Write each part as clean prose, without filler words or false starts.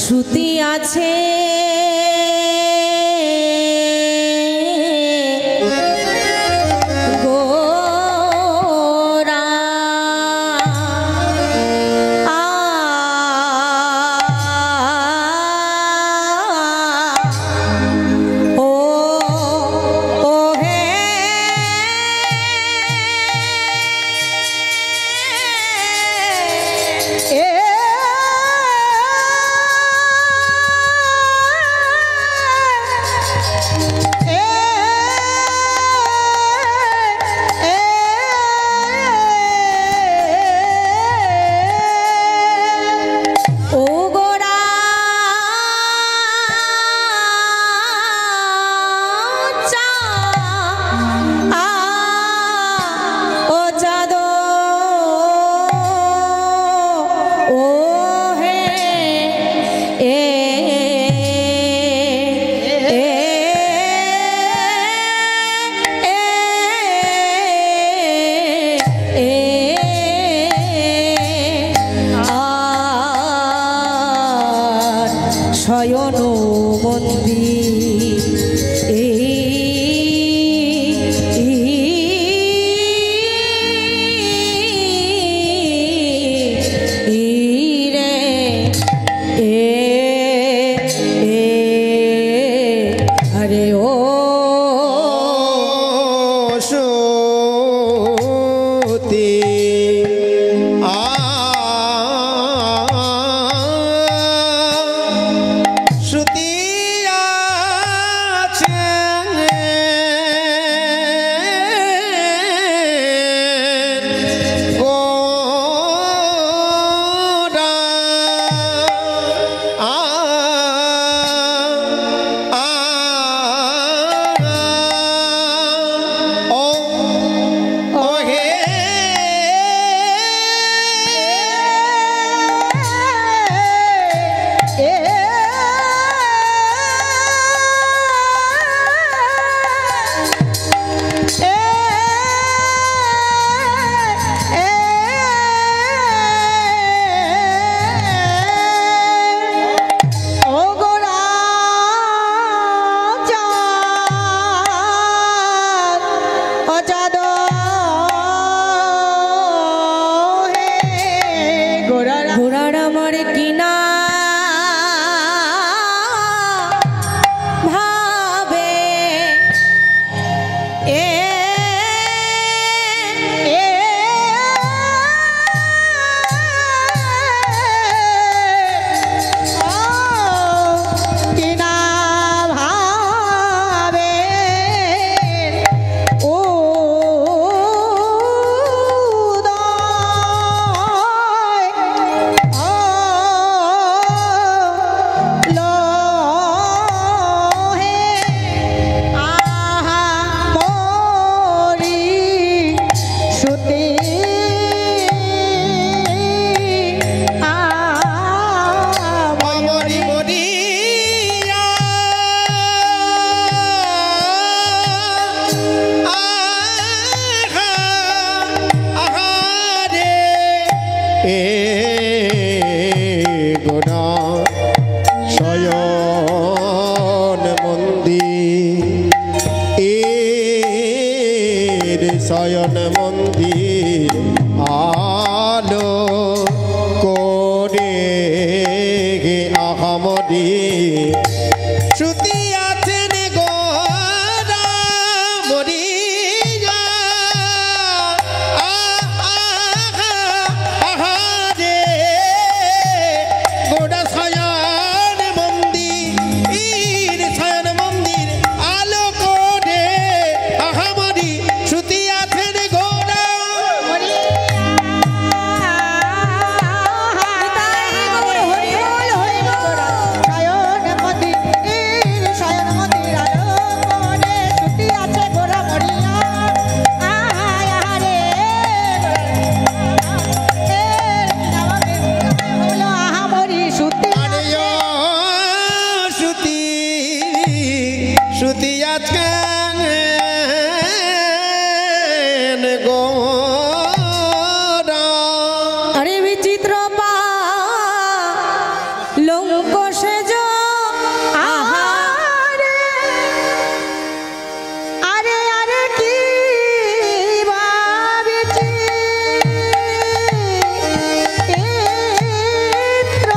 শ্রুতি আছে শয়ন মন্দির আরে ও শ্রুতি শয়ন মন্দির আলো করে গে আহামদি শ্রুতি আছেন গোরা মরিয়া আহারে গোড়া শয়ন মন্দির আলো করে আহামদি শ্রুতি আছেন গোরা লঙ্ক সেজ আহারে আরে আরে কি ভাবিছি চিত্র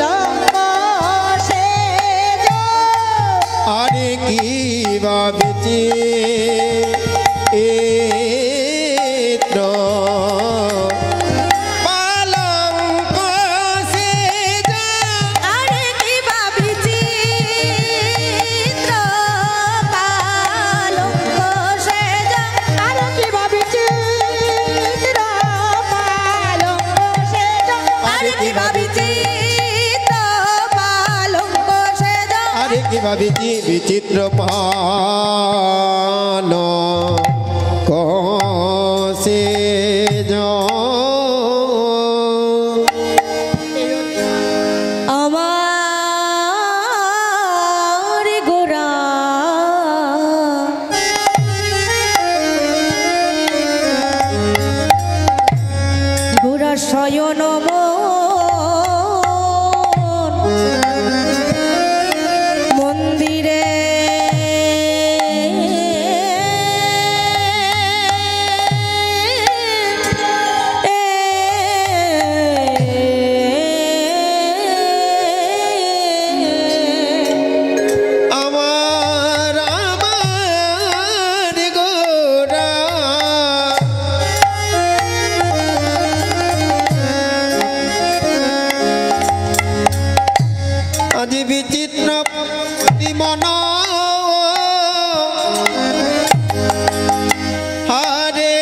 লঙ্ক সেজ আরে কি ভাবিছি পালঙ্ক সেজা। আরে কি ভাবিছি চিত্র পালঙ্ক সেজ আরে কি ভাবিছি চিত্র লঙ্ক সেজ আরে কি ভাবিছি চিত্র পালঙ্ক সেজ আরে কি ভাবিছি বিচিত্র পাল সেজ। আমার গোরা গোরা শয়ন মন্দিরে আমার আমার গোরা আজ বিচিত্র মন হারে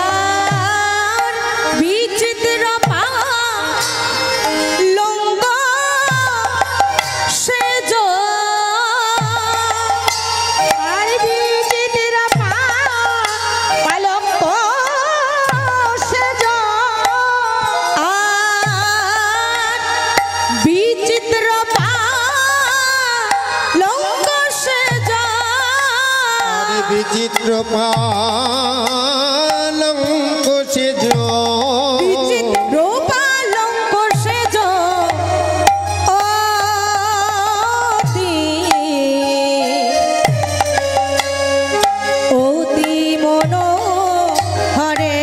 আর বিচিত্র পালঙ্ক সেজ আর বিচিত্র পালঙ্ক সেজ আর বিচিত্র পালঙ্ক সেজ বিচিত্র পালঙ্ক সেজ। বিচিত্র পালঙ্ক সেজ অতি মনোহরে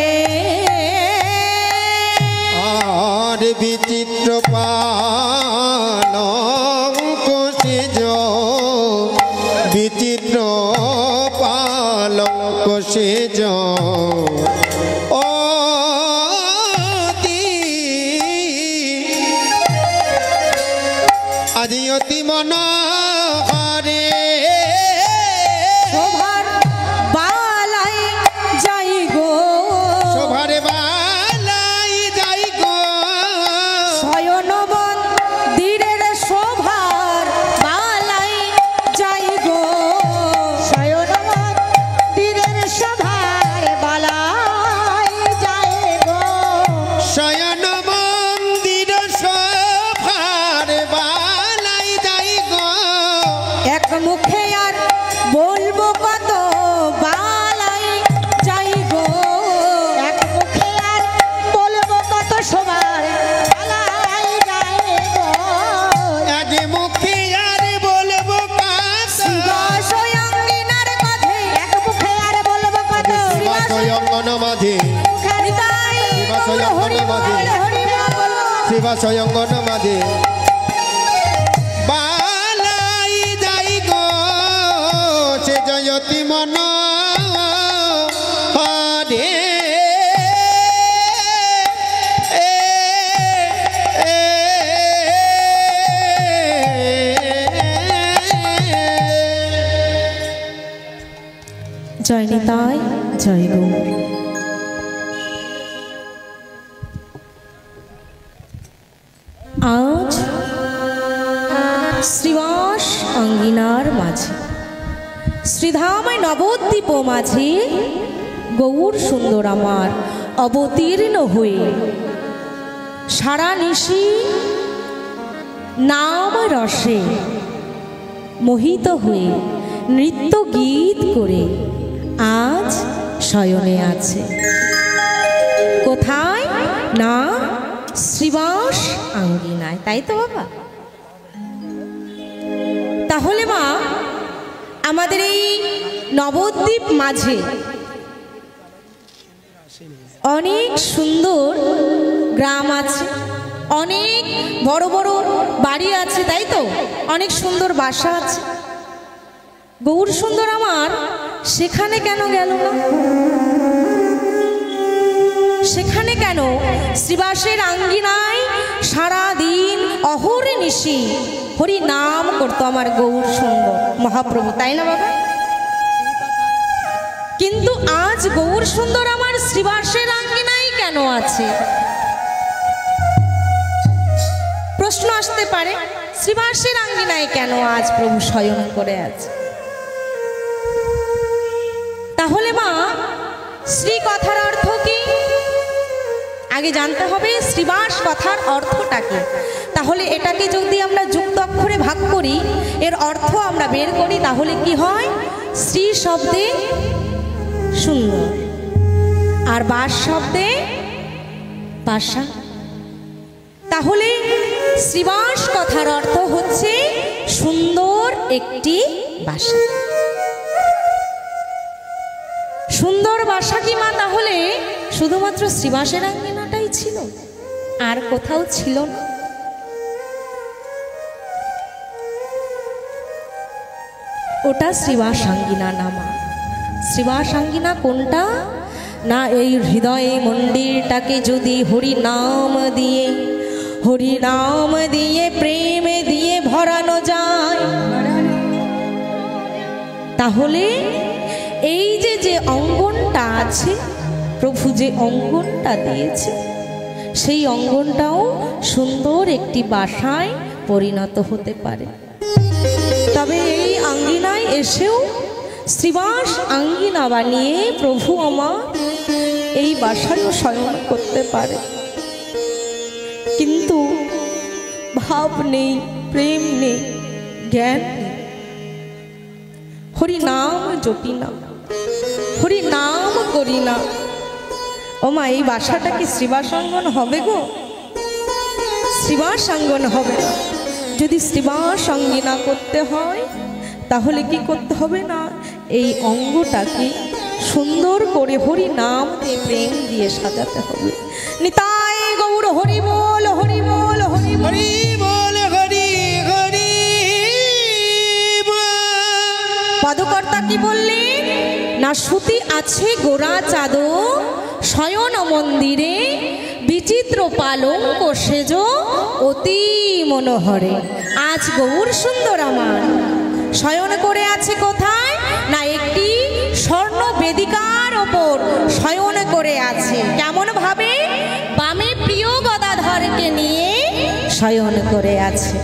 আর বিচিত্র পালঙ্ক সেজ বিচিত্র পালঙ্ক সেজ আজি অতি মনোহরে শোভার বালাই যাই গো শোভার বালাই যাই গো শয়ন মন্দিরের শোভার বালাই যাই গো শয়ন মন্দিরের সভার বালাই যায় গো শয়ন মন্দির শোভার বালাই যাই গো এক মুখে আর বলবো কত বালাই যাই গো এক মুখে আর বলবো কত সবার বালাই যায় গো আজ মুখে আর বলবো শিবস্বয়ঙ্গিনার মাঝে এক মুখে আর বলবো কত শিবাশয়ঙ্গন মাঝে নিতাই শিবাশয়ঙ্গন মাঝে শিবাশয়ঙ্গন মাঝে বালাই যাই গো সে জয়তি মন হরে জয় নিতাই জয় গৌর। আজ শ্রীবাস আঙ্গিনার মাঝে শ্রীধামায় নবদ্বীপ মাঝে গৌর সুন্দর আমার অবতীর্ণ হয়ে সারা নিশি নাম রসে মোহিত হয়ে নৃত্য গীত করে আজ শয়নে আছে। কোথায়? না শ্রীবাস আঙ্গিনায়, তাই তো বাবা? তাহলে মা আমাদের এই নবদ্বীপ মাঝে অনেক সুন্দর গ্রাম আছে, অনেক বড় বড় বাড়ি আছে, তাই তো? অনেক সুন্দর বাসা আছে। গৌর সুন্দর আমার সেখানে কেন গেল না? সেখানে কেন শ্রীবাসের আঙ্গিনায় সারা দিন অহর্নিশি হরি নাম করতো আমার গৌর সুন্দর মহাপ্রভু, তাই না বাবা? কিন্তু আজ গৌর সুন্দর আমার শ্রীবাসের আঙ্গিনায় কেন আছে? প্রশ্ন আসতে পারে, শ্রীবাসের আঙ্গিনায় কেন আজ প্রভু শয়ন করে আছে? তাহলে মা শ্রী কথার অর্থ কি? আগে জানতে হবে শ্রীবাস কথার অর্থটা কি। তাহলে এটাকে যদি আমরা যুক্ত অক্ষরে ভাগ করি, এর অর্থ আমরা বের করি, তাহলে কি হয়? শ্রী শব্দে সুন্দর, আর বাস শব্দে বাসা। তাহলে শ্রীবাস কথার অর্থ হচ্ছে সুন্দর একটি বাসা। সুন্দর বাসা কি মা তাহলে শুধুমাত্র শ্রীবাসের আঙ্গিনাটাই ছিল, আর কোথাও ছিল না? ওটা শ্রীবাস আঙ্গিনা না মা। শ্রীবাস আঙ্গিনা কোনটা? না এই হৃদয়ে মন্দিরটাকে যদি হরি নাম দিয়ে প্রেম দিয়ে ভরানো যায়, তাহলে এই যে অঙ্গনটা আছে, প্রভু যে অঙ্গনটা দিয়েছে, সেই অঙ্গনটাও সুন্দর একটি বাসায় পরিণত হতে পারে। তবে এই আঙ্গিনায় এসেও শ্রীবাস আঙ্গিনা বানিয়ে প্রভু আমার এই বাসায়ও শয়ন করতে পারে, কিন্তু ভাব নেই, প্রেম নেই, জ্ঞান নেই। হরি নাম জপি না, হরি নাম করি না। ও মা, এই বাসাটা কি শ্রীবাস আঙ্গন হবে গো? শ্রীবাস আঙ্গন হবে না। যদি শ্রীবাস আঙ্গিনা করতে হয় তাহলে কি করতে হবে? না এই অঙ্গটাকে সুন্দর করে হরি নাম দিয়ে প্রেম দিয়ে সাজাতে হবে। নিতাই গৌর হরি বল, হরি বল, হরি বল, হরি বল, হরি হরি বল। পদকর্তা কি বললেন? না শ্রুতি আছে গোরা চাঁদ শয়ন মন্দিরে, বিচিত্র পালঙ্ক সেজ অতি মনোহরে। আজ গৌর সুন্দর আমার শয়ন করে আছে কোথায়? না একটি স্বর্ণ বেদিকার ওপর শয়ন করে আছে। কেমন ভাবে? বামে প্রিয় গদাধরকে নিয়ে শয়ন করে আছে।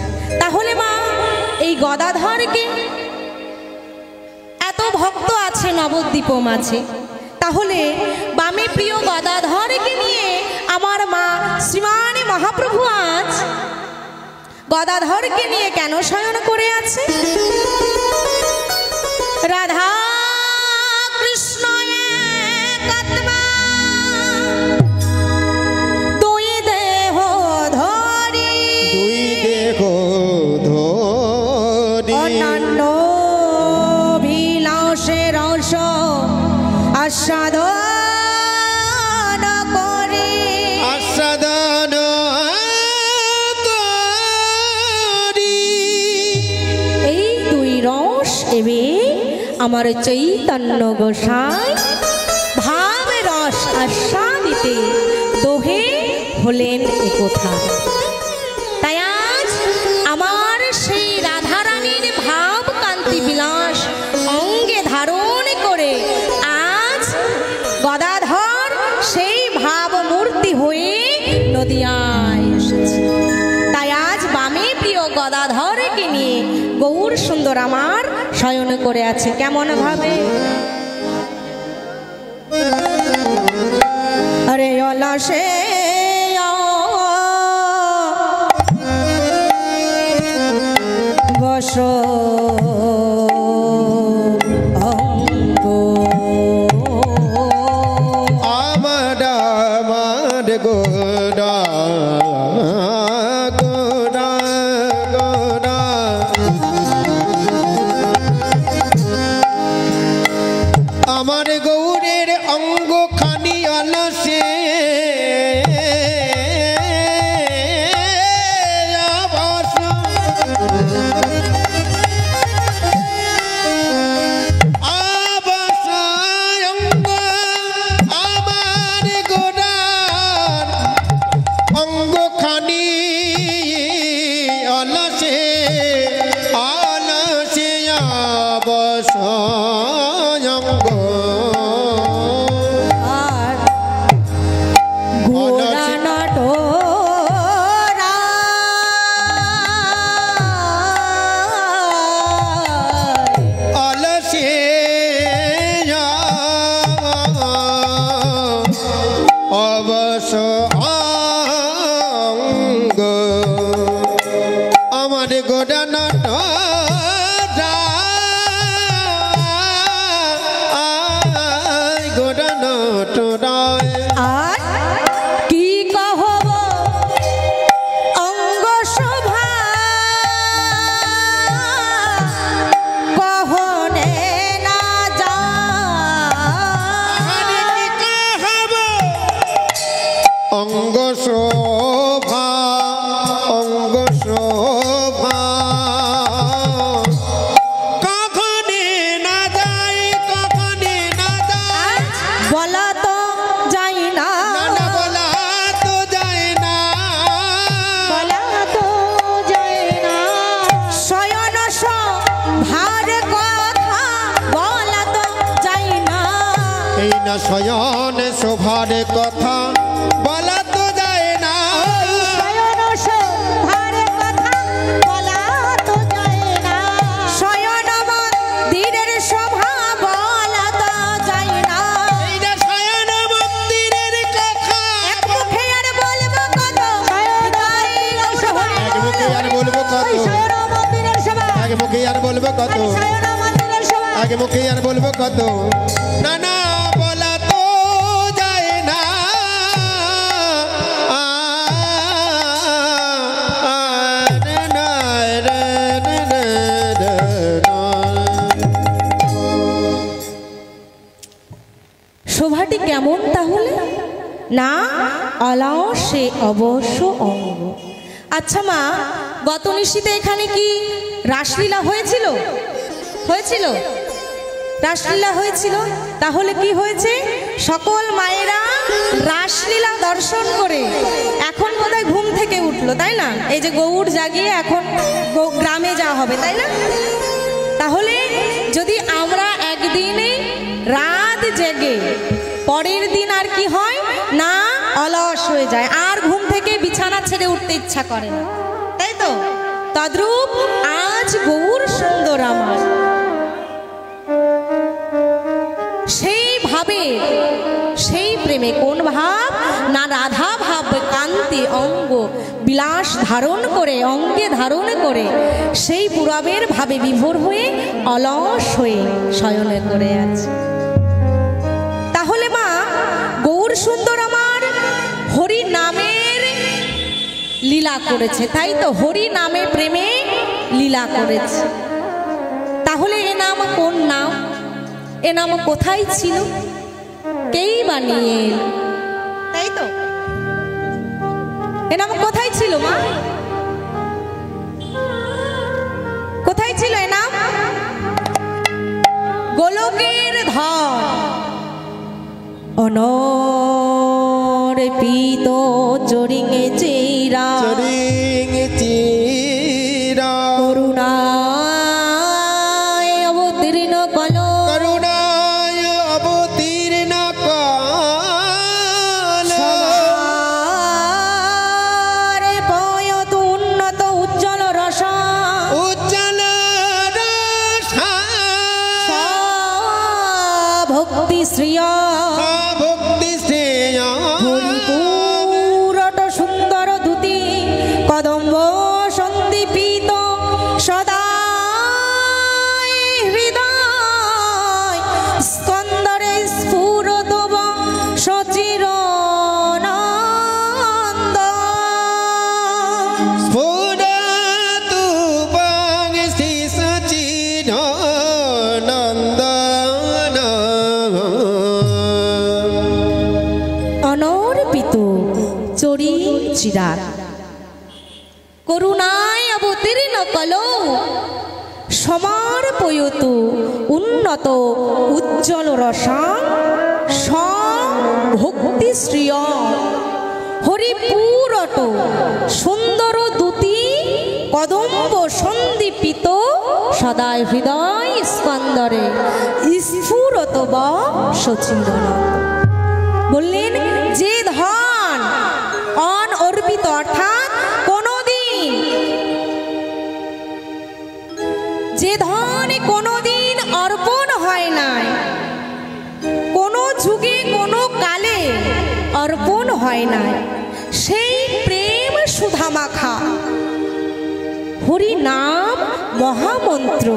তাহলে মা এই গদাধরকে, এত ভক্ত আছে নবদ্বীপ মাঝে, তাহলে বামে প্রিয় গদাধরকে নিয়ে আমার মা শ্রীমান মহাপ্রভু আজ গদাধরকে নিয়ে কেন শয়ন করে আছে? রাধা কৃষ্ণ একাত্মা দুই দেহ ধরি, দুই দেহ ধরি অনন্য বিলাসে রস আস্বাদন করি, আস্বাদন করি। এই দুই রস এবে আমার চৈতন্য গোসাই ভাব রস আস্বাদিতে দোহে হলেন একথা। তাই আজ আমার সেই রাধারানীর ভাব কান্তি বিলাস অঙ্গে ধারণ করে আজ গদাধর সেই ভাব মূর্তি হয়ে নদিয়ায় এসেছে। তাই আজ বামে প্রিয় গদাধরকে নিয়ে গৌর সুন্দর আমার শয়ন করে আছে। কেমন ভাবে? আরে অলসে অবশ্য অঙ্গ আমার গোরা গোরা গোরা আমার গৌরের অঙ্গ খানি আলসে অঙ্গ শোভা অঙ্গ শোভা কখনে না যায় কখনে না যায় বলা তো যায় না না বলা তো যায় না বলা তো যায় না শয়ন ভার কথা বলা তো যায় না এই না শয়ন শোভার কথা বলা তো যায় না শয়ন শোভার কথা বলা তো যায় না শয়ন মন্দিরের শোভা বলা তো যায় না এই না শয়ন মন্দিরের কথা এক মুখে আর বলবো কত এক মুখে আর বলবো কত শয়ন মন্দিরের শোভা এক মুখে আর বলবো কত শয়ন মন্দিরের শোভা এক মুখে আর বলবো কত না না বলা তো যায় না শোভাটি কেমন তাহলে না অলস সে অবশ্য অঙ্গ। আচ্ছা মা, গত নিশীতে এখানে কি রাসলীলা হয়েছিল? হয়েছিল, রাসলীলা হয়েছিল। তাহলে কি হয়েছে? সকল মায়েরা রাসলীলা দর্শন করে এখন বোধহয় ঘুম থেকে উঠলো, তাই না? এই যে গৌড় জাগিয়ে এখন গ্রামে যাওয়া হবে, তাই না? তাহলে যদি আমরা একদিনে রাত জেগে পরের দিন আর কি হয় না অলস হয়ে যায়, আর ঘুম থেকে বিছানা ছেড়ে উঠতে ইচ্ছা করে না, তাই তো? তদ্রূপ আজ গৌর সুন্দর আমার সেইভাবে সেই প্রেমে কোন ভাব না রাধা ভাব কান্তি অঙ্গ বিলাস ধারণ করে অঙ্গে ধারণ করে সেই পুরবের ভাবে বিভোর হয়ে অলস হয়ে শয়নে করে আছে। তাহলে মা, গৌর সুন্দর আমার হরি নামের লীলা করেছে, তাই তো? হরি নামে প্রেমে লীলা করেছে। তাহলে এ নাম কোন নাম? এ নাম কোথায় ছিল? কেই বানিয়ে, তাই তো? এ নাম কোথায় ছিল মা? কোথায় ছিল এ নাম? গোলকের ধর অনর্পিত চরিঙে চিরা চরিঙে চিরা করুণায় অবতীর্ণ কল করুণায় অবতীর্ণ কাল সবার পয়ত উন্নত উজ্জ্বল রস উজ্জ্বল রসা ভক্তি শ্রিয় ভক্তি শ্রেয় পুরট সুন্দর ধুতি কদম্ব সন্দীপিত সদা চিরার করুণায় অবতীর্ণ কলো সমর্পয়ত উন্নত উজ্জ্বল রসাং ভক্তি শ্রিয় হরিপুরট সুন্দর দূতি কদম্ব সন্দীপিত সদায় হৃদয় স্কন্দরে স্ফুরত বা সচিন্দন। বললেন যে ধন অনর্পিত অর্থাৎ কোনদিন, যে ধন কোনদিন অর্পণ হয় নাই, কোনো যুগে কোনো কালে অর্পণ হয় নাই, সেই প্রেম সুধা মাখা হরি নাম মহামন্ত্র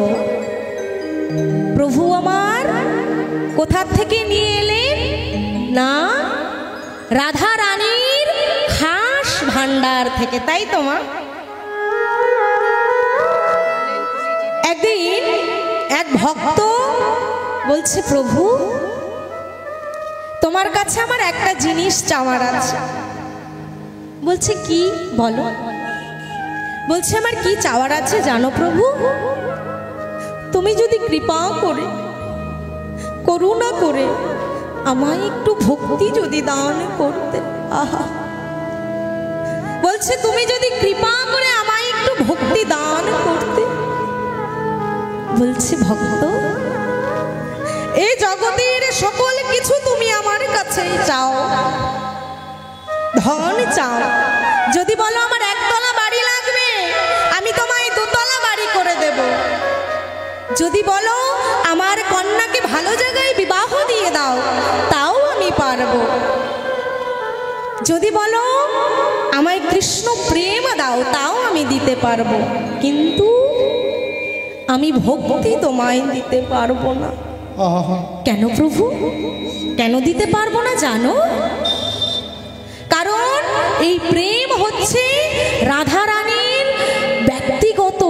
প্রভু আমার কোথা থেকে নিয়ে এলেন না রাধা রানীর খাস ভান্ডার থেকে, তাই তো মা? একদিন এক ভক্ত বলছে প্রভু তোমার কাছে আমার একটা জিনিস চাওয়ার আছে। বলছে কি বলো? বলছে আমার কি চাওয়ার আছে জানো প্রভু? তুমি যদি কৃপা করে করুণা করে আমায় একটু ভক্তি যদি দান করতে। আহা, বলছে তুমি যদি কৃপা করে আমায় একটু ভক্তি দান করতে। বলছে ভক্ত এই জগতের সকল কিছু তুমি আমার কাছে চাও, ধন চাও, যদি বলো আমার একতলা বাড়ি লাগবে আমি তোমায় দুতলা বাড়ি করে দেব, যদি বলো আমার কন্যাকে ভালো জায়গায় বিবাহ দিয়ে দাও তাও আমি পারবো, যদি বলো আমায় কৃষ্ণ প্রেম দাও তাও আমি দিতে পারবো, কিন্তু আমি ভক্তি তোমায় দিতে পারবো না। কেন প্রভু, কেন দিতে পারবো না জানো? কারণ এই প্রেম হচ্ছে রাধা রানীর ব্যক্তিগত,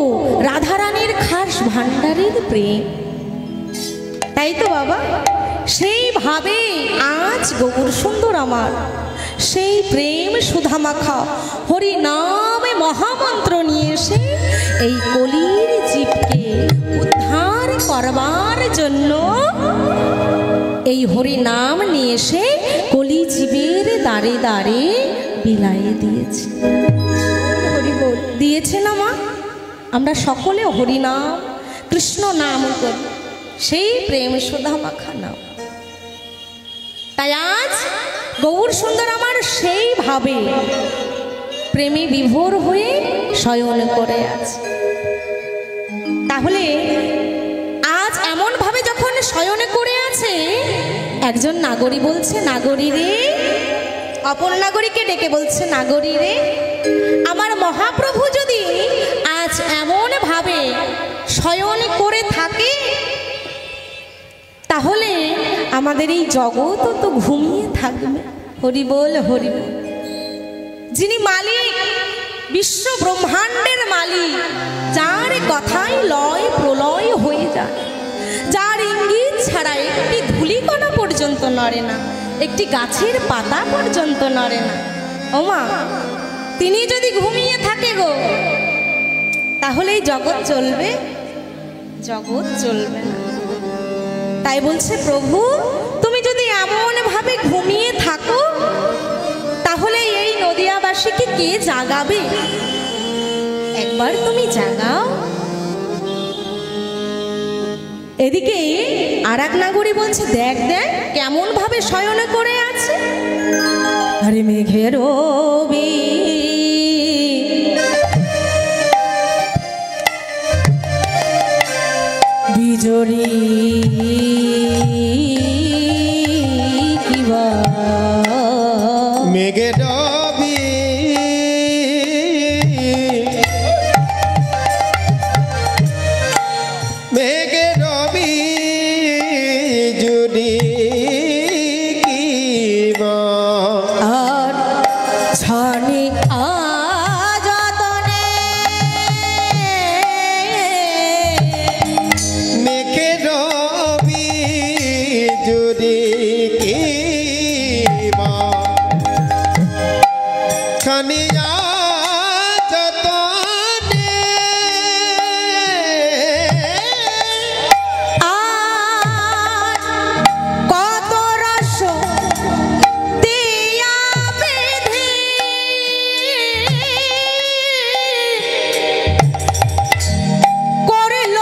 রাধা রানীর খাস ভান্ডারের প্রেম, তাই তো বাবা? সেইভাবে আজ গৌর সুন্দর আমার সেই প্রেম সুধা মাখা হরি নামে মহামন্ত্র নিয়ে এসে এই কলির জীবকে উদ্ধার করবার জন্য এই হরি নাম নিয়ে এসে কলি জীবের দ্বারে দ্বারে বিলাইয়ে দিয়েছে। হরি বল দিয়েছে না মা? আমরা সকলে হরি নাম কৃষ্ণ নাম করি, সেই প্রেম সুধা মাখা নাম। তাই আজ গৌর সুন্দর আমার সেইভাবে প্রেমে বিভোর হয়ে শয়ন করে আছে। তাহলে আজ এমন ভাবে যখন শয়ন করে আছে, একজন নাগরী বলছে নাগরী রে, অপর নাগরীকে ডেকে বলছে নাগরী রে, আমার মহাপ্রভু যদি আজ এমন ভাবে শয়ন করে থাকে তাহলে আমাদের এই জগৎ তো ঘুমিয়ে থাকবে। হরি বল হরি বল। যিনি মালিক, বিশ্ব ব্রহ্মাণ্ডের মালিক, যার কথাই লয় প্রলয় হয়ে যায়, যার ইঙ্গিত ছাড়া একটি ধূলিকণা পর্যন্ত নড়ে না, একটি গাছের পাতা পর্যন্ত নড়ে না। ওমা, তিনি যদি ঘুমিয়ে থাকে গো তাহলে এই জগৎ চলবে? জগৎ চলবে না। তাই বলছে প্রভু তুমি যদি এমন ভাবে ঘুমিয়ে থাকো তাহলে এই নদিয়াবাসীকে কে জাগাবে? একবার তুমি জাগাও। এদিকে আর এক নাগরী বলছে দেখ দেখ কেমন ভাবে শয়ন করে আছে। আরে মেঘের বিজরি কিবা মেঘে ডবি মেঘে ডবি যদি কিবা আর ছানি আযতনে মেঘে ডবি যদি কিবা ছানিয়া যতনে আর কত রস দিয়া বেঁধে করিল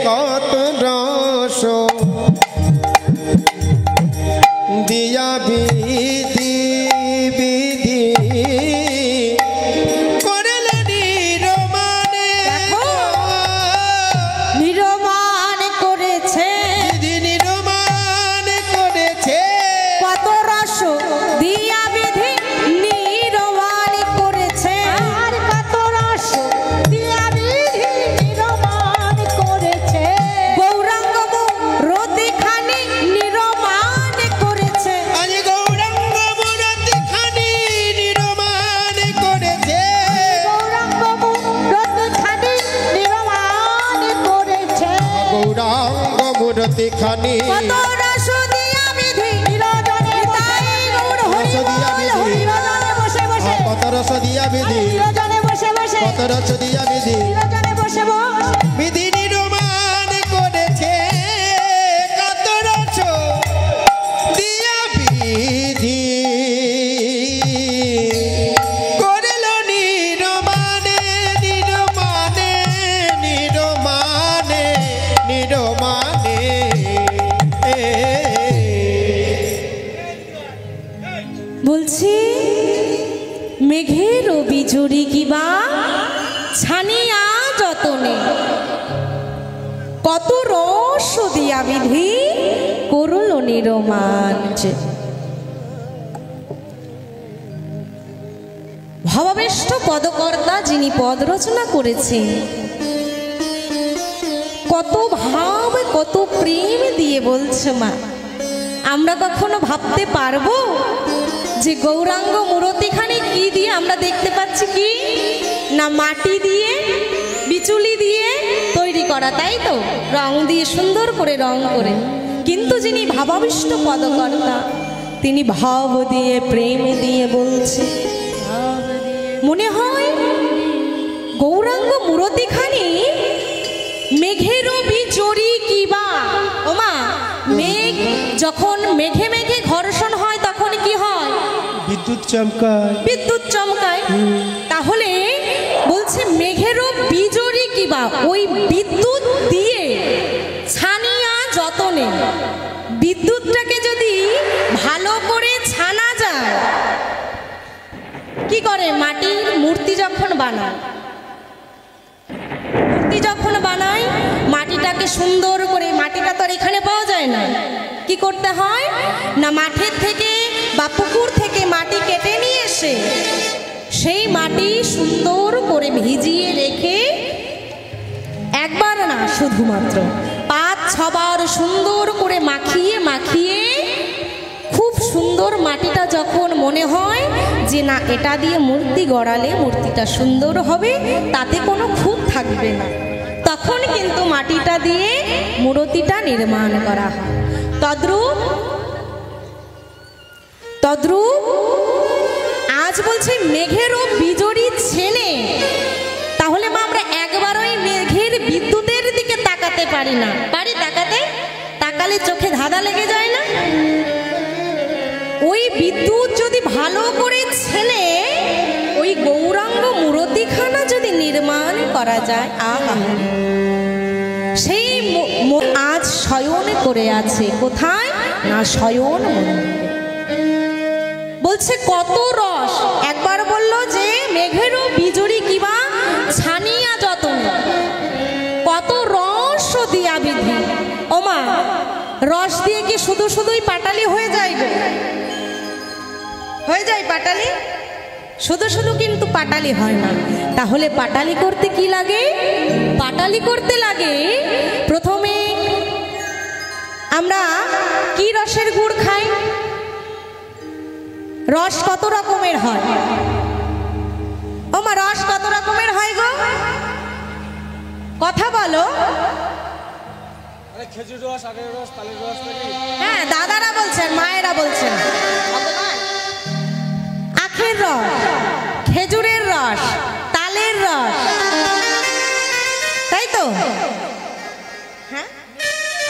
কত রস দিয়া বিধি বিধি করল নিরমানে নিরমান করেছে বিধি নিরমান করেছে কত রস দিয়া বিধি নিরমান করেছে আর কত রস দিয়া বিধি নিরমান করেছে গৌরাঙ্গ রতিখানি নিরমান করেছে আজ গৌরাঙ্গ মূরতি খানি নিরমান করেছে গৌরাঙ্গ রতিখানি নিরমান করেছে গৌরাঙ্গ মূরতি খানি কত রস দিয়া বিধি নিরজনে তাই গৌর রস দিয়া বিধি নিরজনে বসে বসে কত রস দিয়া বিধি নিরজনে বসে বসে কত রস দিয়া বিধি নিরজনে বসে বসে বিধি নির্মাণ করেছে কত রস দিয়া বিধি করল নিরমানে নিরমানে নিরমানে নিরমানে বলছি মেঘের বিজুরি কিবা ছানিয়া যতনে কত রস দিয়া বিধি করল নিরমান ভবাবেষ্ট পদকর্তা যিনি পদ রচনা করেছেন কত ভাব কত প্রেম দিয়ে বলছে মা আমরা কখনো ভাবতে পারবো যে গৌরাঙ্গ মূরতিখানি কি দিয়ে আমরা দেখতে পাচ্ছি কি না মাটি দিয়ে বিচুলি দিয়ে তৈরি করা তাই তো রং দিয়ে সুন্দর করে রং করে কিন্তু যিনি ভাবাবিষ্ট পদকর্তা তিনি ভাব দিয়ে প্রেম দিয়ে বলছে মনে হয় গৌরাঙ্গ মূরতিখানি মেঘেরও বিচরি কিবা ওমা মেঘ যখন মেঘে মেঘে ঘর্ষণ হয় তখন কি হয় বিদ্যুৎ চমকায় বিদ্যুৎ চমকায় তাহলে বলছে মেঘেরও বিজরি কিবা ওই বিদ্যুৎ দিয়ে ছানিয়া যতনে বিদ্যুৎটাকে যদি ভালো করে ছানা যায় কি করে মাটির মূর্তি যখন বানায় মূর্তি যখন বানায় মাটিটাকে সুন্দর করে মাটিটা তো আর এখানে পাওয়া যায় না কি করতে হয় না মাঠের থেকে বা পুকুর থেকে মাটি কেটে নিয়ে এসে সেই মাটি সুন্দর করে ভিজিয়ে রেখে একবার না শুধুমাত্র 5-6 বার সুন্দর করে মাখিয়ে মাখিয়ে খুব সুন্দর মাটিটা যখন মনে হয় যে না এটা দিয়ে মূর্তি গড়ালে মূর্তিটা সুন্দর হবে তাতে কোনো খুঁত থাকবে না তখন কিন্তু মাটিটা দিয়ে মূর্তিটা নির্মাণ করা হয় তদ্রূপ আজ বলছে মেঘেরও বিজরি ছেনে তাহলে মা আমরা একবার ওই মেঘের বিদ্যুতের দিকে তাকাতে পারি না পারি তাকাতে তাকালে চোখে ধাঁধা লেগে যায় না ওই বিদ্যুৎ যদি ভালো করে ছেনে ওই গৌরাঙ্গ মূরতিখানা যদি নির্মাণ করা যায় আহা সেই আজ শয়ন করে আছে কোথায় না শয়ন মন্দিরে বলছে কত রস একবার বলল যে মেঘেরও বিজুরি কিবা ছানিয়া যতন কত রস দিয়া বিধি ওমা রস দিয়ে কি শুধু শুধুই পাটালি হয়ে যায় গো হয়ে যায় পাটালি শুধু শুধু কিন্তু পাটালি হয় না তাহলে পাটালি করতে কি লাগে পাটালি করতে লাগে প্রথমে আমরা কি রসের গুড় খাই? রস কত রকমের হয়? ও মা, রস কত রকমের হয় গো? কথা বলো। খেজুর রস, আখের রস, তালের রস। হ্যাঁ, দাদারা বলছেন, মায়েরা বলছেন। আখের রস, খেজুরের রস, তালের রস, তাই তো? হ্যাঁ,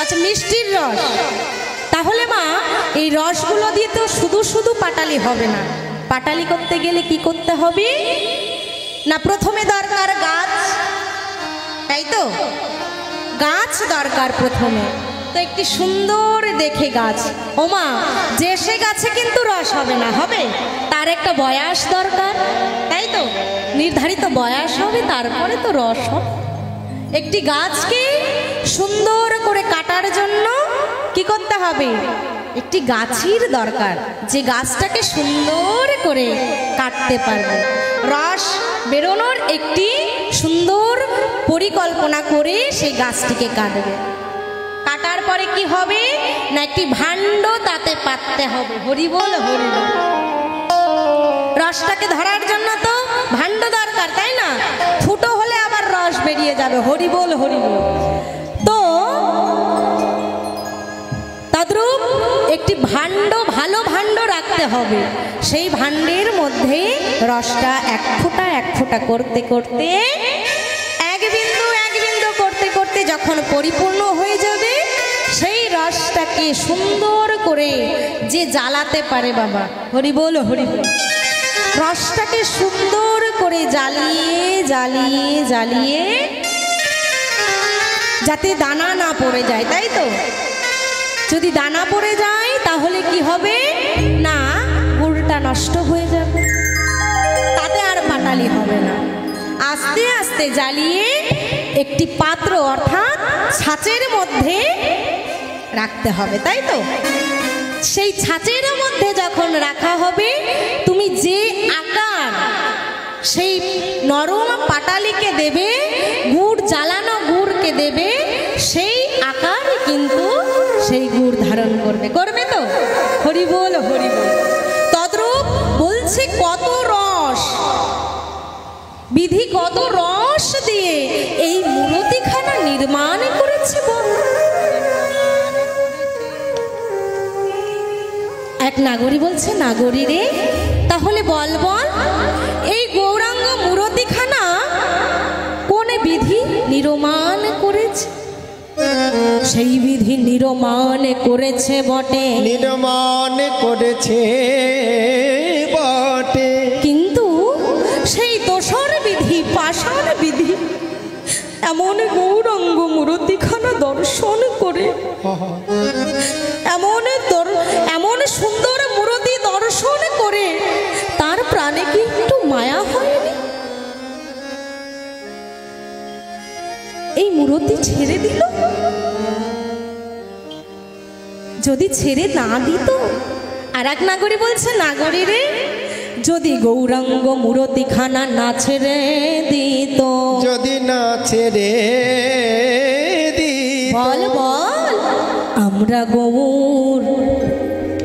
আচ্ছা, মিষ্টির রস। তাহলে মা, এই রসগুলো দিয়ে তো শুধু শুধু পাটালি হবে না। পাটালি করতে গেলে কি করতে হবে না? প্রথমে দরকার গাছ, তাই তো? গাছ দরকার প্রথমে। তো একটি সুন্দর দেখে গাছ। ওমা, যে সে গাছে কিন্তু রস হবে না, হবে তার একটা বয়স দরকার, তাই তো? নির্ধারিত বয়স হবে, তারপরে তো রস হবে। একটি গাছকে সুন্দর করে কাটার জন্য কি করতে হবে? একটি গাছের দরকার, যে গাছটাকে সুন্দর করে কাটতে পারবে। রস বেরোনোর একটি সুন্দর পরিকল্পনা করে সেই গাছটিকে কাটবে। কাটার পরে কি হবে না, একটি ভাণ্ড তাতে পাততে হবে। হরি বল, হরি বল। রসটাকে ধরার জন্য তো ভাণ্ড দরকার, তাই না? ফুটো হলে আবার রস বেরিয়ে যাবে। হরি বল, হরি বল। তো তদ্রূপ একটি ভাণ্ড, ভালো ভাণ্ড রাখতে হবে। সেই ভাণ্ডের মধ্যে রসটা এক ফোঁটা এক ফোঁটা করতে করতে, এক বিন্দু এক বিন্দু করতে করতে যখন পরিপূর্ণ হয়ে যাবে, সেই রসটাকে সুন্দর করে যে জ্বালাতে পারে, বাবা হরি বল, হরি বল। রসটাকে সুন্দর করে জ্বালিয়ে জ্বালিয়ে জ্বালিয়ে যাতে দানা না পড়ে যায়, তাই তো? যদি দানা পড়ে যায় তাহলে কি হবে না, গুড়টা নষ্ট হয়ে যাবে, তাতে আর পাটালি হবে না। আস্তে আস্তে জ্বালিয়ে একটি পাত্র অর্থাৎ ছাঁচের মধ্যে রাখতে হবে, তাই তো? সেই ছাঁচের মধ্যে যখন রাখা হবে, তুমি যে আকার সেই নরম পাটালিকে দেবে, গুড় জ্বালানো গুড়কে দেবে, সেই আকার কিন্তু সেই গুড় ধারণ করবে, করবে তো? হরি বল, হরি বল। তদ্রূপ বলছে কত রস, বিধি কত রস দিয়ে এই মূর্তিখানা নির্মাণ করেছে। এক নাগরী বলছে, নাগরী রে, তাহলে বল বল, এই গৌরাঙ্গ মূর্তিখানা কোন বিধি নির্মাণ করেছে? সেই বিধি নির্মাণ করেছে বটে, নির্মাণ করেছে বটে, কিন্তু সেই দোসর বিধি, পাষাণ বিধি এমন গৌরাঙ্গ মূর্তিখানা দর্শন করে, এমন সুন্দর মূর্তি দর্শন করে তার প্রাণে কি একটু মায়া হয়নি? এই মূর্তি ছেড়ে দিল। যদি ছেড়ে না দিত, আর এক নাগরী বলছে, নাগরী রে, যদি গৌরাঙ্গ মূর্তিখানা না ছেড়ে দিত, যদি না ছেড়ে দিত, বল বল, আমরা গৌর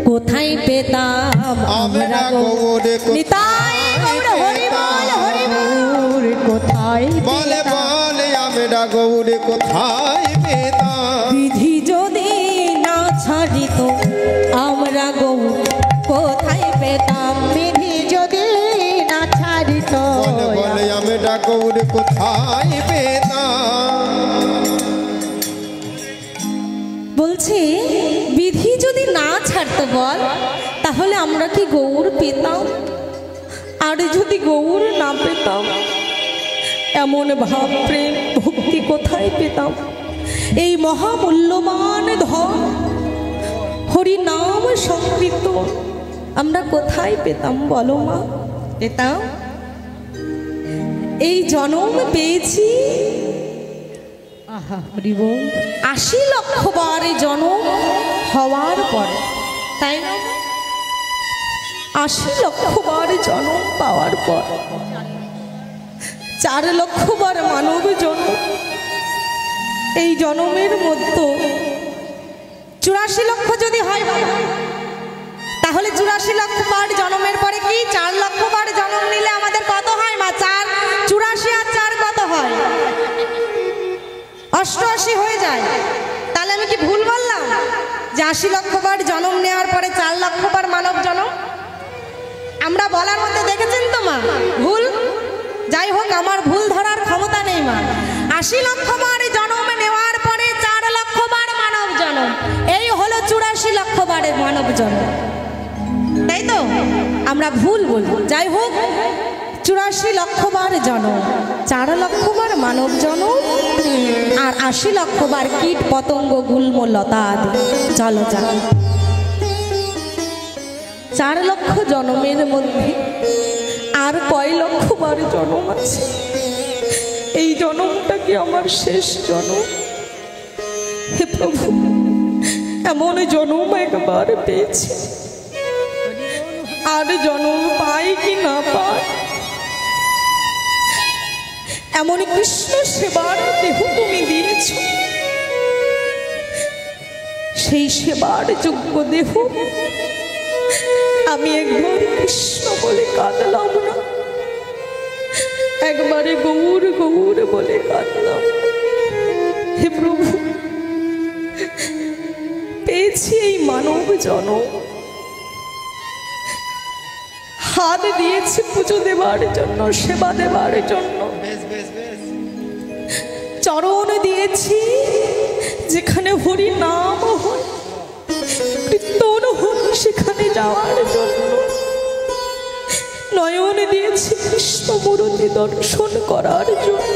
কোথায় পেতাম? আমরা গৌর নিতাই গৌর, হরি বল, হরি বল। কোথায় বলে বলে আমরা গৌর কোথায় পেতাম? বিধি যদি না ছাড়িত, আমরা গৌর কোথায় পেতাম? বিধি যদি না ছাড়িত, বলে বলে আমরা গৌর কোথায় পেতাম? বলছে বিধি যদি না ছাড়তো, বল তাহলে আমরা কি গৌর পেতাম? আর যদি গৌর না পেতাম, এমন ভাব প্রেম ভক্তি কোথায় পেতাম? এই মহামূল্যবান ধন হরি নাম সংকৃত আমরা কোথায় পেতাম? বলো মা, পেতাম? এই জনম পেয়েছি, আহা হরি বল, ৮০ লক্ষ বার জনম হওয়ার পরে, তাই না? ৮০ লক্ষ বার জনম পাওয়ার পর ৪ লক্ষ বার মানব জন্ম। এই জনমের মধ্যে 84 লক্ষ যদি হয় তাহলে 84 লক্ষ বার জন্মের পরে কি 4 লক্ষ বার জন্ম নিলে আমাদের কত হয় মা? 4 84 আর 4 কত হয়? 88 হয়ে যায়। তাহলে আমি কি ভুল বললাম যে 80 লক্ষ বার জন্ম নেওয়ার পরে 4 লক্ষ বার মানব জন্ম? আমরা বলার মধ্যে দেখেছেন তো মা ভুল? যাই হোক, আমার ভুল ধরার ক্ষমতা নেই মা। 80 লক্ষ বার জন্ম নেওয়ার পরে 4 লক্ষ বার মানব জন্ম, এই হলো 84 লক্ষ বারের মানব জন্ম, তাই তো? আমরা ভুল বলবো। যাই হোক, 84 লক্ষ বার জন্ম, 4 লক্ষ বার মানব জন্ম, আর 80 লক্ষ বার কীট পতঙ্গ গুল্ম লতা আদি জলজাত। 4 লক্ষ জন্মের মধ্যে আর কয় লক্ষ বার জন্ম আছে? এই জন্মটা কি আমার শেষ জন্ম? হে প্রভু, এমন জন্ম একবার পেয়েছি, আর জন্ম পাই কি না পাই? এমন কৃষ্ণ সেবার দেহ তুমি দিয়েছ, সেই সেবার যোগ্য দেহ আমি একবার কৃষ্ণ বলে কাঁদলাম না, একবারে গৌর গৌর বলে কাঁদলাম। হে প্রভু, পেয়েছি এই মানব জন্ম, হাত দিয়েছি পুজো দেবার জন্য, সেবা দেবার জন্য, চরণ দিয়েছি যেখানে হরি নাম হয়, কীর্তন হয় সেখানে যাওয়ার জন্য, নয়ন দিয়েছি কৃষ্ণ মূর্তি দর্শন করার জন্য,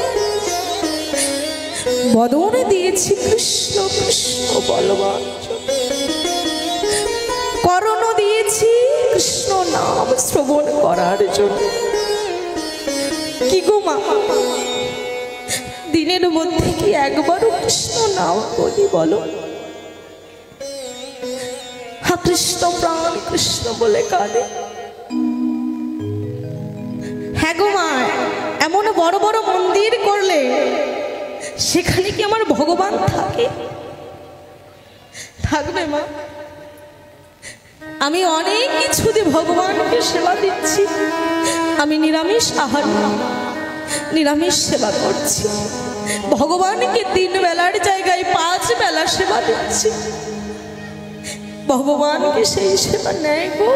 বদন দিয়েছি কৃষ্ণ কৃষ্ণ বলবার জন্য, করণ দিয়েছি কৃষ্ণ নাম শ্রবণ করার জন্য। কি গো মা, দিনের মধ্যে কি একবারও কৃষ্ণ নাম বলি বলো? হা কৃষ্ণ প্রাণ কৃষ্ণ বলে কাঁদে। হ্যাঁ গো মা, এমন বড় বড় মন্দির করলে সেখানে কি আমার ভগবান থাকে? থাকবে মা? আমি অনেক কিছু দিয়ে ভগবানকে সেবা দিচ্ছি, আমি নিরামিষ আহার, নিরামিষ সেবা করছি, ভগবানকে 3 বেলার জায়গায় 5 বেলা সেবা দিচ্ছি, ভগবানকে সেই সেবা নেয় গো?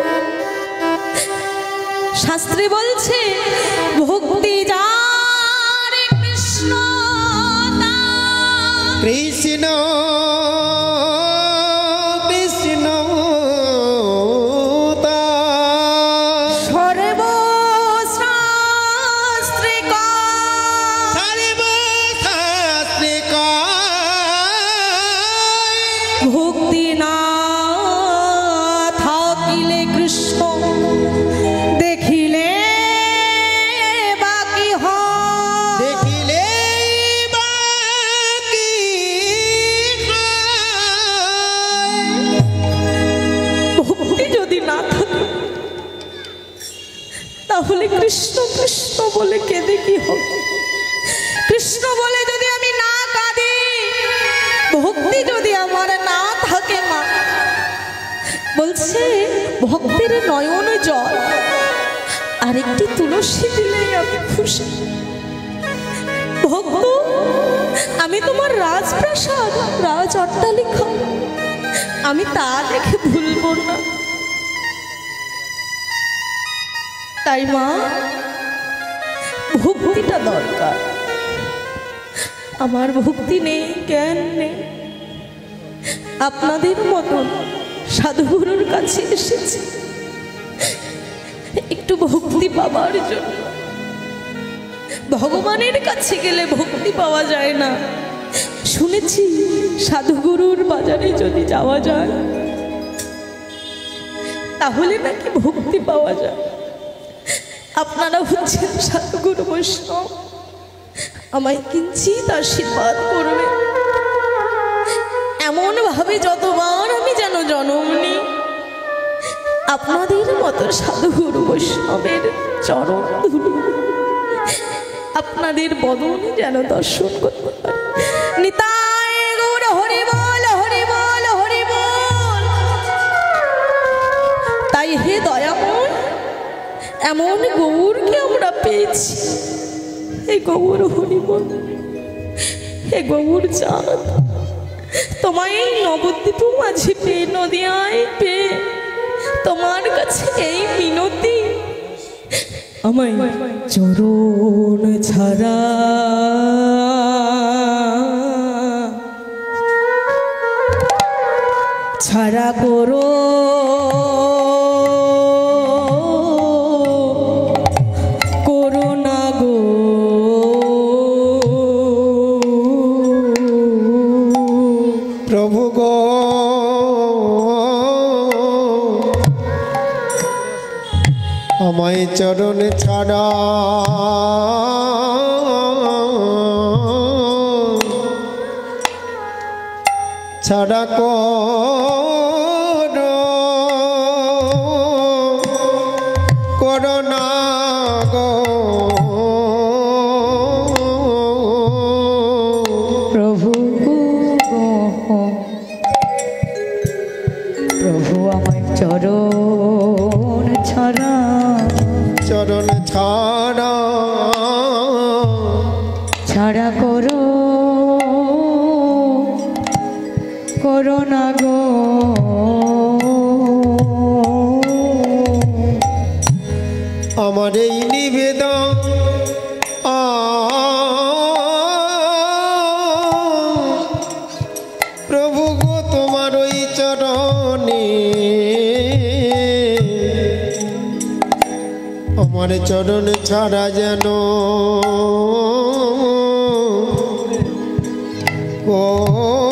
শাস্ত্রে বলছে ভক্তি যার কৃষ্ণ কৃষ্ণ কৃষ্ণ ভক্তি না থাকিলে কৃষ্ণ দেখিলে বাকি হয়, দেখিলে বাকি হয়। ভক্তি যদি না থাকে তাহলে কৃষ্ণ কৃষ্ণ বলে কেঁদে কি হবে? কৃষ্ণ বলে যদি আমি না কাঁদি, ভক্তি যদি আমার না থাকে মা, বলছে ভক্তের নয়ন জল আর একটি তুলসী দিলেই আমি খুশি। ভক্ত, আমি তোমার রাজপ্রাসাদ, রাজ অট্টালিকা, আমি তা দেখে ভুলব না। তাই মা, ভক্তিটা দরকার। আমার ভক্তি নেই, জ্ঞান নেই, আপনাদের মতন সাধুগুরুর কাছে এসেছি একটু ভক্তি পাওয়ার জন্য। ভগবানের কাছে গেলে ভক্তি পাওয়া যায় না, শুনেছি সাধুগুরুর বাজারে যদি যাওয়া যায় তাহলে নাকি ভক্তি পাওয়া যায়। আপনারা হচ্ছেন সাধুগুরু বৈষ্ণব, আমায় কিঞ্চিত আশীর্বাদ করবে, এমন ভাবে যতবার আমি যেন জন্ম নিই আপনাদের মতো সাধুগুরু বৈষ্ণবের চরণ ধুলি, আপনাদের বদন যেন দর্শন করতে পারি। নিতাই গৌর হরি বল, হরি বল, হরি বল। এমন গৌরকে আমরা পেয়েছি। এই গৌর হরিবল, হে গৌর চাঁদ, তোমায় এই নবদ্বীপ মাঝে পেয়ে, নদিয়ায় পেয়ে তোমার কাছে এই মিনতি, আমায় চরণ ছাড়া ছাড়া করো করোনা গো। প্রভু গো আমায় চরণ ছাড়া ছাড়া করোনা গো। প্রভু প্রভু আমার চরণ ছাড়া চরণ ছাড়া ছাড়া করো করোনা গো। আমার এই নিবেদন প্রভু গো তোমার ওই চরণে, আমার চরণ ছাড়া যেন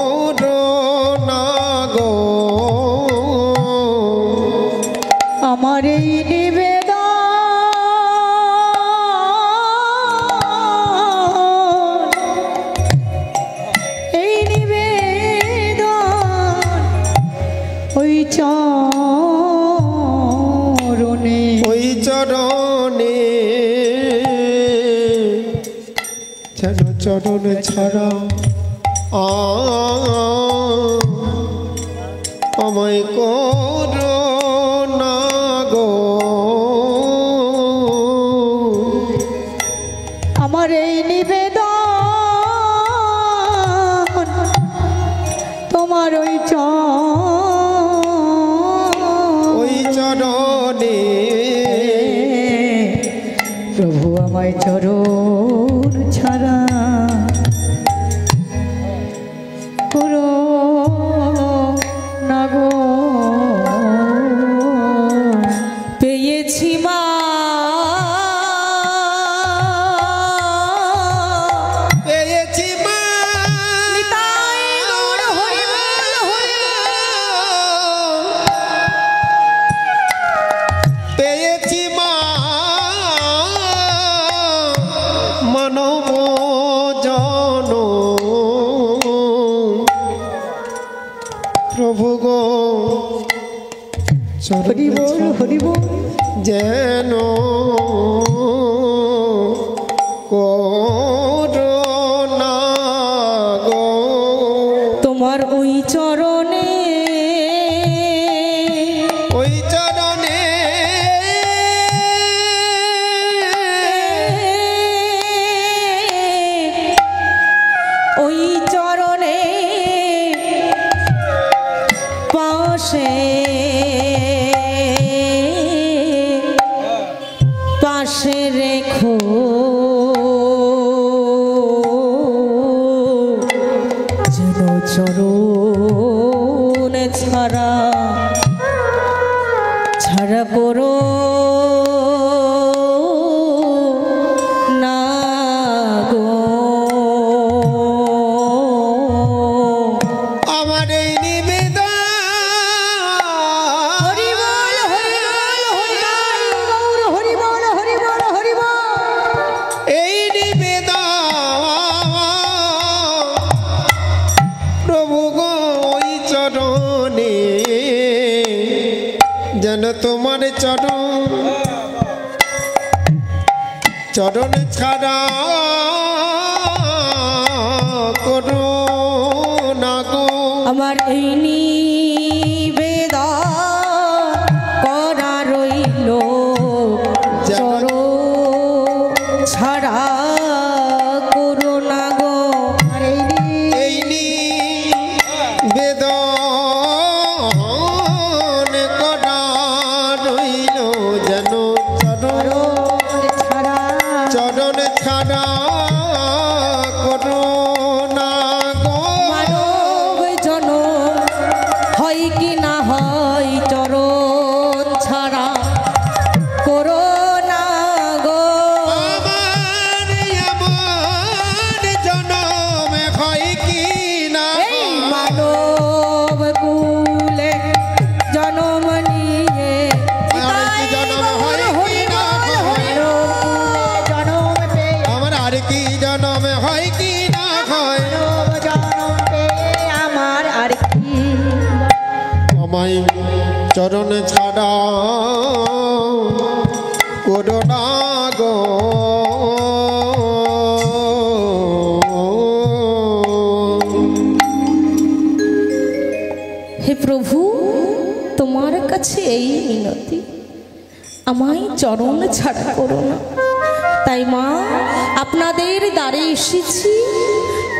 করোনা গো। আমার এই ওই চরণে যেন চরণ ছাড়া আমায় করোনা গো। আমার এই নিবেদন তোমার ওই চরণে, প্রভু আমায় চরণ ছাড়া করো না গো। পেয়েছি মা পেয়েছি মা নিতাই গৌর হরিবল হরিবল। পেয়েছি মা মানব জন প্রভু গো হরিবল হরিবল যেন করোনা গো। তোমার ওই চরণে ওই চরণে ওই চরণে পাশে পাশে রেখো যেন চরণ ছাড়া ছাড়া করো না গো। আমার এই নিবেদন হরিবল হরিবল হরিবল গৌর হরিবল হরিবল হরিবল। এই নিবেদন প্রভু গো ওই চরণে, যেন তোমার চরণ ছাড়া করোনা গো। আমার এই নিবেদন করা রইল হয় কি না হয় চরণ ছাড়া করো না গো। আমার এমন জনম হয় কি না এই মানব কুলে জনম নিয়ে আর কি জনম হয় কি না হয় জনম পেয়ে আমার আর কি জনম হয় কি না হয় জনম পেয়ে আমার আর কি আমায় চরণ ছাড়া করো না গো। হে প্রভু, তোমার কাছে এই মিনতি, আমায় চরণ ছাড়া করো না। তাই মা, আপনাদের দ্বারে এসেছি,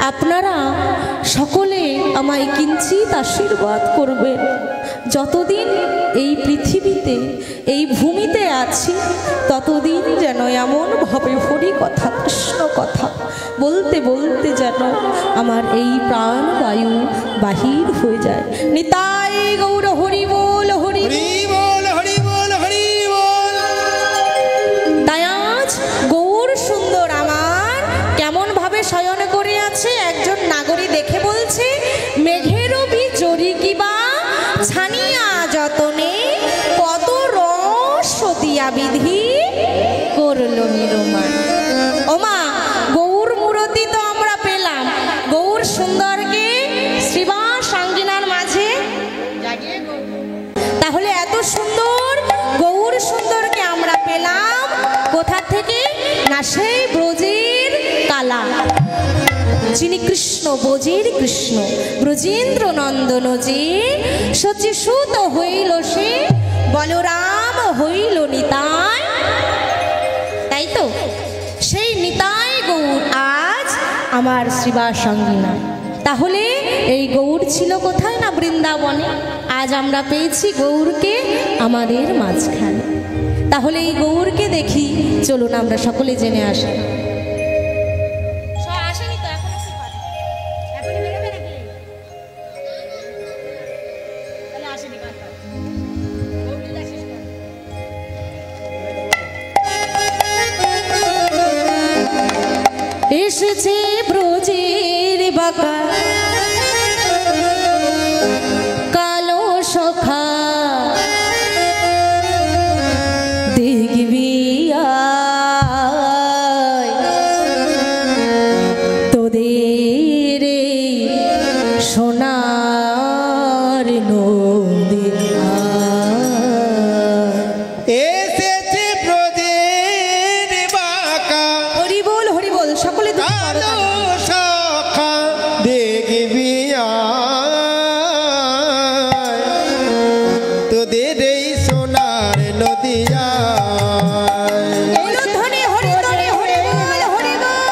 আপনারা সকলে আমায় কিঞ্চিত আশীর্বাদ করবেন। যতদিন এই পৃথিবীতে এই ভূমিতে আছি ততদিন যেন এমনভাবে হরি কথা কৃষ্ণ কথা বলতে বলতে যেন আমার এই প্রাণবায়ু বাহির হয়ে যায়। নিতাই গৌর হরি বল হরি বল। হরি বল হরি বল হরি বল। তাই আজ গৌর সুন্দর আমার কেমন ভাবে শয়ন করে আছে, একজন নাগরী দেখে বলছে, মেঘেরও বিজরি কিবা ছানিয়া যতনে কত রস দিয়া বিধি করলো নিরমান। ওমা, গৌর মূরতি তো আমরা পেলাম, গৌর সুন্দরকে শ্রীবাস আঙ্গিনার মাঝে তাহলে এত সুন্দর গৌর সুন্দরকে আমরা পেলাম কোথা থেকে? না সেই ব্রজের কালা, যিনি কৃষ্ণ, ব্রজের কৃষ্ণ, ব্রজেন্দ্র নন্দন যে সচিসূত হইল সে বলরাম হইল নিতাই। তাই তো সেই নিতাই গৌর আজ আমার শ্রীবাস আঙ্গিনা। তাহলে এই গৌর ছিল কোথায়? না বৃন্দাবনে। আজ আমরা পেয়েছি গৌরকে আমাদের মাঝখানে। তাহলে এই গৌরকে দেখি, চলুন আমরা সকলে জেনে আসি। এসেছে ব্রজের বাঁকা কালো সখা, দেখবি আয় তোদের সোনার নদী এসেছে ব্রজের বাঁকা হরি বল হরি বল। সকলে তো কালো সখা দেখবি আয় তোদের এই সোনার নদিয়া। এলো ধ্বনি হরি ধ্বনি হরি বল হরি বল।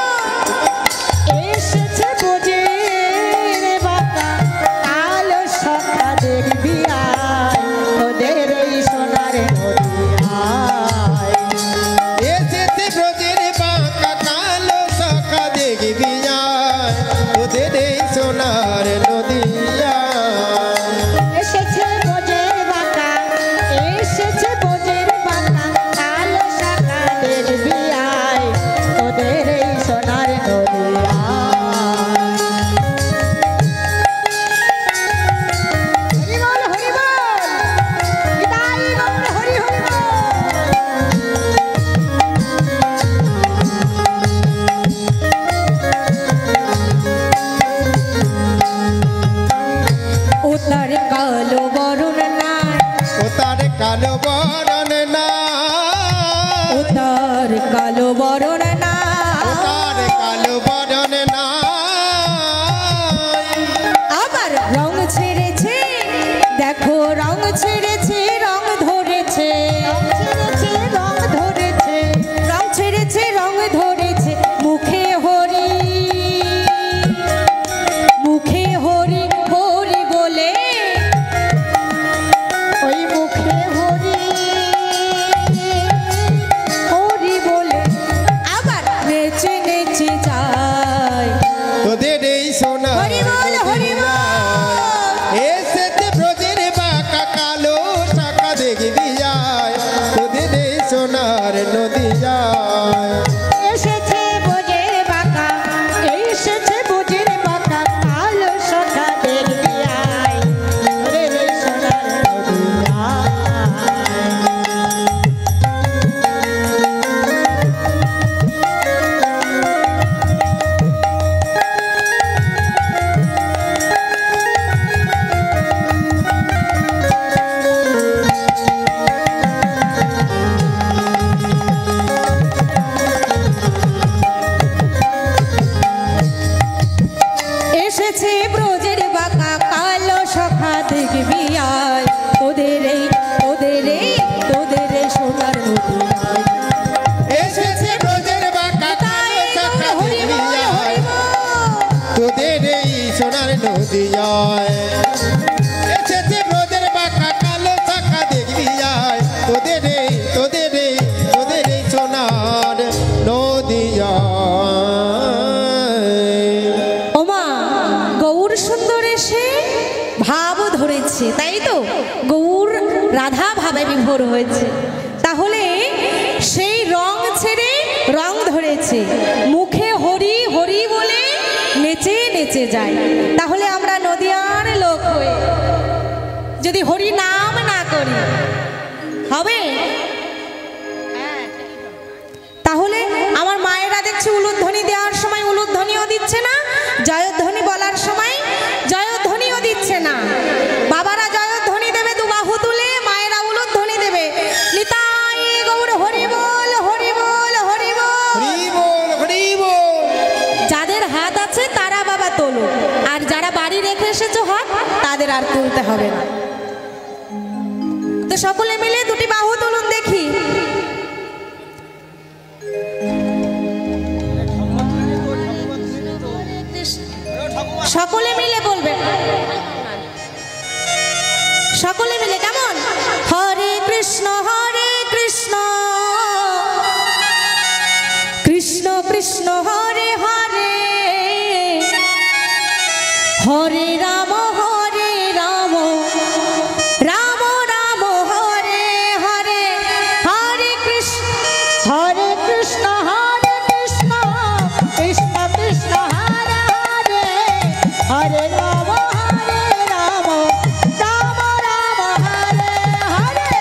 এসেছে বোঝের বাঁকা কালো সখা দেখবি আয় তোদের এই সোনার নদী আয়। এসেছে ব্রজের বাঁকা কালো সখা দেখবি আয় তোদের এই সোনার নদিয়া। এসেছে বোঝের বাঁকা, এসেছে বোঝের বাঁকা কালো সখা দেখবি আয় তোদের এই সোনার নদী আয়। হরি বল হরি বল, নিতাই গৌর হরি হরি বল। ও তার কালো বরণ নাই, ও তার কালো বরণ না, ও তার কালো বরণ ও নাই, তার কালো বরণ না। আবার রং ছেড়েছে, দেখো রং ছেড়েছে, রং ধরেছে, ছেড়েছে রং ধরেছে, রং ছেড়েছে রং ধরেছে, মুখে হরি, মুখে হরি হরি বলে, ওই মুখে হরি হরি বলে আবার দেখবি আয়, তোদের এই সোনার নদীয়ায় এসেছে ব্রজের বাঁকা কালো চাকা দেখবি আয়, তোদের এই সোনার নদিয়ায়। এসেছে ব্রজের বাঁকা কালো চাকা দেখবি আয়, তোদের এই সোনার নদিয়ায়। ওমা গৌর সুন্দর এসে ভাব ধরেছে, তাই তো গৌর রাধা ভাবে বিভোর হয়েছে। তাহলে সেই রং ছেড়ে রং ধরেছে, মুখে হরি হরি বলে নেচে নেচে যায়। তাহলে আমরা নদিয়ার লোক হয়ে যদি হরি নাম না করি হবে? তাহলে আমার মায়েরা দেখছি উলুধ্বনি দেওয়ার সময় উলুধ্বনিও দিচ্ছে না, জয়ধ্বনি বলার সময় জয়ধ্বনিও দিচ্ছে না। বাবারা জয়ধ্বনি দেবে দু বাহু তুলে, মায়েরা উলুধ্বনি দেবে। নিতাই গৌর হরি বল হরি বল হরি বল। হরি বল হরি বল। যাদের হাত আছে তারা বাবা তোলো, আর যারা বাড়ি রেখে এসেছো হাত তাদের আর তুলতে হবে না। তো সকলে মিলে দুটি বাহু তুলুন দেখি। সকলে মিলে বলবেন, সকলে মিলে কেমন? হরে কৃষ্ণ কৃষ্ণ কৃষ্ণ হরে হরে, হরে রাম রাম রাম হরে হরে, হরে কৃষ্ণ কৃষ্ণ কৃষ্ণ কৃষ্ণ হরে হরে, হরে রাম রাম রাম হরে হরে।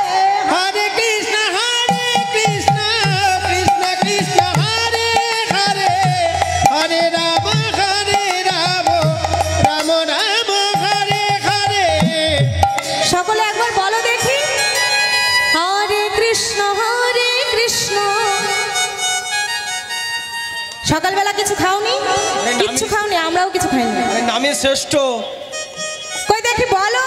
হরে কৃষ্ণ কৃষ্ণ কৃষ্ণ হরে হরে, হরে রাম রাম রাম হরে হরে। সকলে একবার বলো দেখি, হরে কৃষ্ণ কৃষ্ণ। সকালবেলা কিছু খাওনি? কিচ্ছু খাওনি? আমরাও কিছু খাইনি। নামে শ্রেষ্ঠ। কই দেখি বলো।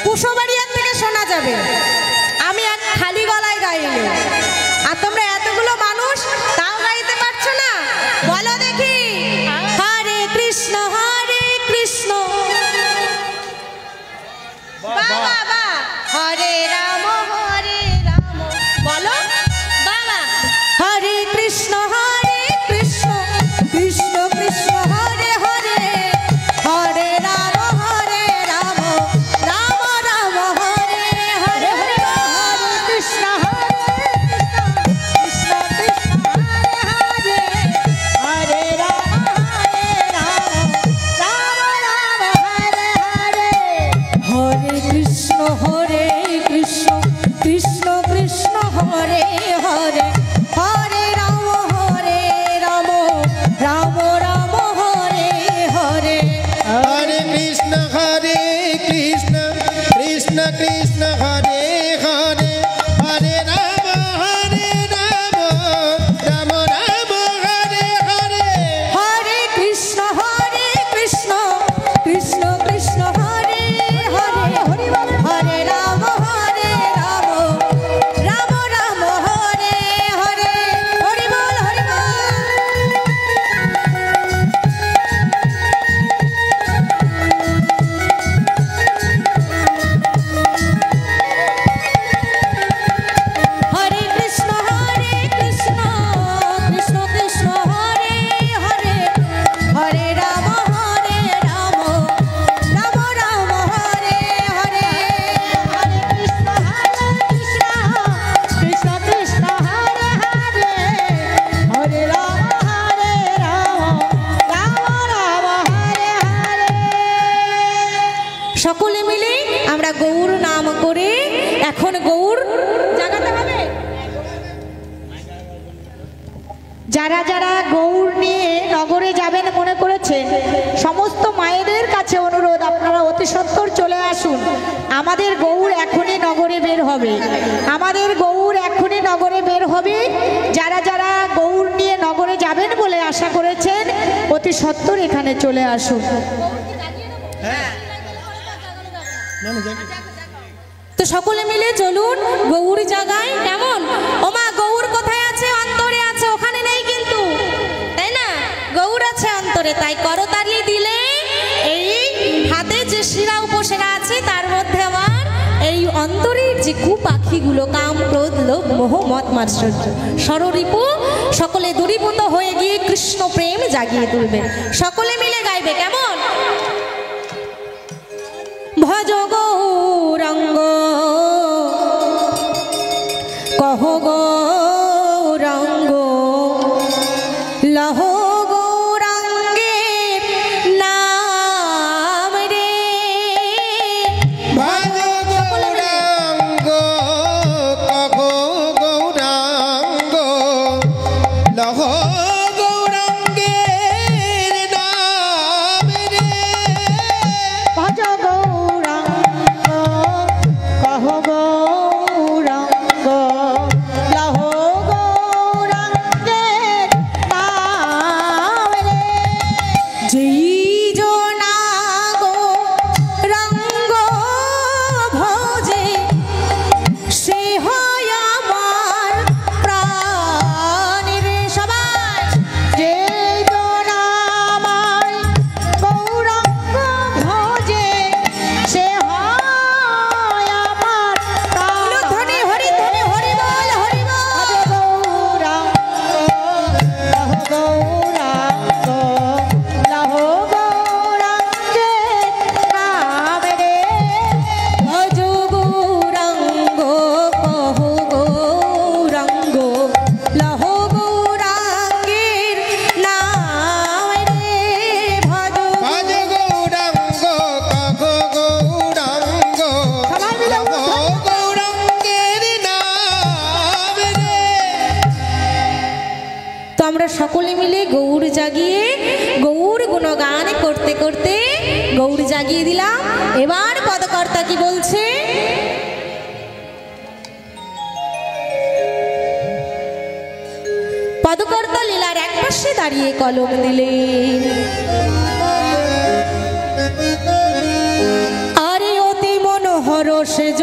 কুশবাড়িয়ার থেকে শোনা যাবে, আমি এক খালি গলায় গাইলে, আর তোমরা এতগুলো মানুষ তাও গাইতে পারছো না। বলো দেখি, হরে কৃষ্ণ কৃষ্ণ, বাবা বা হরে রাম বলো বাবা, হরে কৃষ্ণ কৃষ্ণ কৃষ্ণ কৃষ্ণ হরে হরে, হরে রাম রাম রাম হরে হরে, হরে কৃষ্ণ কৃষ্ণ কৃষ্ণ হরে হরে, হরে রাম রাম হরে হরে। হরে কৃষ্ণ কৃষ্ণ কৃষ্ণ হরে হরে, হরে রাম রাম রাম হরে হরে। হরে কৃষ্ণ কৃষ্ণ কৃষ্ণ হরে হরে, হরে রাম রাম রাম হরে হরে। হরে কৃষ্ণ কৃষ্ণ কৃষ্ণ হরে হরে, হরে রাম রাম রাম হরে হরে। হরি বল হরি বল। হরে কৃষ্ণ কৃষ্ণ কৃষ্ণ হরে হরে, হরে রাম রাম রাম হরে হরে। হরে কৃষ্ণ কৃষ্ণ কৃষ্ণ হরে হরে, হরে রাম রাম রাম হরে হরে। সকলে মিলে আমরা গৌর নাম করে এখন গৌর জাগাতে হবে। যারা যারা গৌর নিয়ে নগরে যাবেন মনে করেছেন, সমস্ত মায়েদের কাছে অনুরোধ, আপনারা অতি সত্বর চলে আসুন। আমাদের গৌর এখনই নগরে বের হবে, আমাদের গৌর এখনই নগরে বের হবে। যারা যারা গৌর নিয়ে যাবেন বলে আশা করেছেন অতি সত্বর এখানে চলে আসুন। তো সকলে মিলে চলুন গৌর জাগায়। কেমন? ওমা গৌর কোথায় আছে? অন্তরে আছে, ওখানে নেই কিন্তু, তাই না? গৌর আছে অন্তরে, তাই করতালি দিলে এই হাতে যে শিরা উপশিরা আছে তার মধ্যে আমার এই অন্তরের যে কুপাখিগুলো কাম ক্রোধ লোভ মোহ মত মাৎসর্য ষড়রিপু সকলে দূরীভূত হয়ে গিয়ে কৃষ্ণ প্রেম জাগিয়ে তুলবে। সকলে মিলে গাইবে। কেমন? ভজ গৌরাঙ্গ কহ গৌরাঙ্গ লহ গৌরাঙ্গের নাম রে। ভজ গৌরাঙ্গ কহ গৌরাঙ্গ লহ গৌরাঙ্গের নাম রে। ভজ গৌরাঙ্গ কহ গৌরাঙ্গ লহ গৌরাঙ্গের নাম রে। যেই জনা গৌরাঙ্গ ভজে সে হয় আমার প্রাণ রে। সবাই যে জনামায় গৌরাঙ্গ ভজে সে হয় আমার প্রাণ। ধ্বনি হরি ধ্বনি হরি বল হরি বল। গৌরাঙ্গ গৌরাঙ্গ লহ গৌরাঙ্গের নাম রে। ভজ গৌরাঙ্গ কহ গৌরাঙ্গ লহ গৌরাঙ্গের নাম রে। ভজ ভজ গৌরাঙ্গ কহ গৌরাঙ্গ লহ গৌরাঙ্গের নাম রে। তো আমরা সকলে মিলে গৌর জাগিয়ে গৌর গুণগান করতে করতে গৌর জাগিয়ে দিলাম। এবার পদকর্তা কি বলছে? পদকর্তা লীলার এক পাশে দাঁড়িয়ে কলম দিলেন। আরে অতি মনোহর সেজ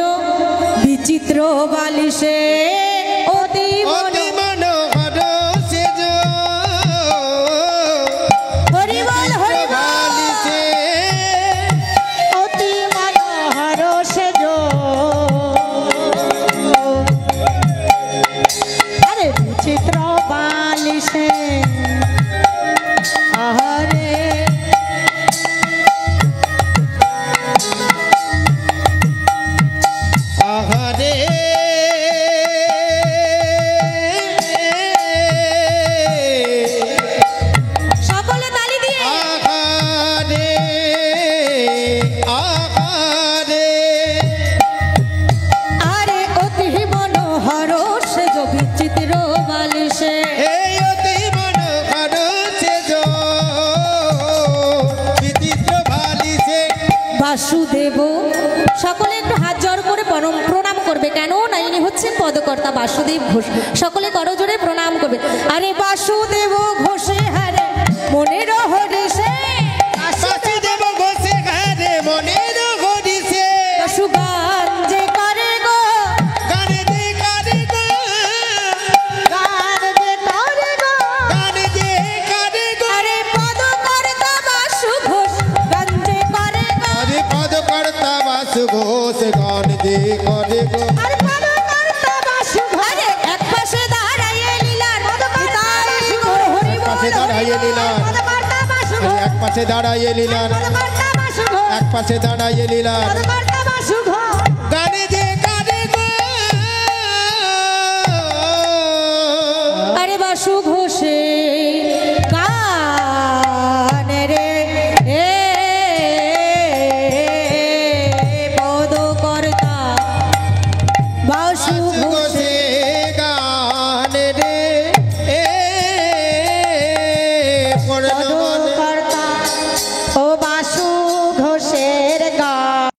বিচিত্র বালিশে অতি অতি মনোহর সেজ হরি বল হরি বল। বালিশে অতি মনোহর সেজ আরে বিচিত্র বালিশে আহারে আহারে সকলে তালি দিয়ে আহারে আহারে আরে অতি মনোহর সেজ বিচিত্র বালিশে এই অতি মনোহর সেজ বিচিত্র বালিশে বাসুদেব। সকলে একটু হাত জোড় করে প্রণাম করবে। কেন না ইনি হচ্ছেন পদকর্তা বাসুদেব ঘোষ। সকলে করজোড়ে প্রণাম করবে। আরে বাসুদেব ঘোষে হারে মনের হরিষে বাসুদেব ঘোষে ঘরে মনের হরিষে সুগান যে করে গো গানে দে করে গো গান যে করে গো গানে দে করে গো আরে পদকর্তা বাসু ঘোষ গান যে করে গো। আরে পদকর্তা বাসু ঘোষ গান দে করে গো আর পদকর্তা বাসু আরে এক পাশে দাঁড়াইয়ে লীলার হরি এক পাশে দাঁড়াইয়ে লীলার পদকর্তা বাসু এক পাশে দাঁড়াইয়ে লীলার পদকর্তা বাসু এক পাশে দাঁড়াইয়ে লীলার পদকর্তা বাসু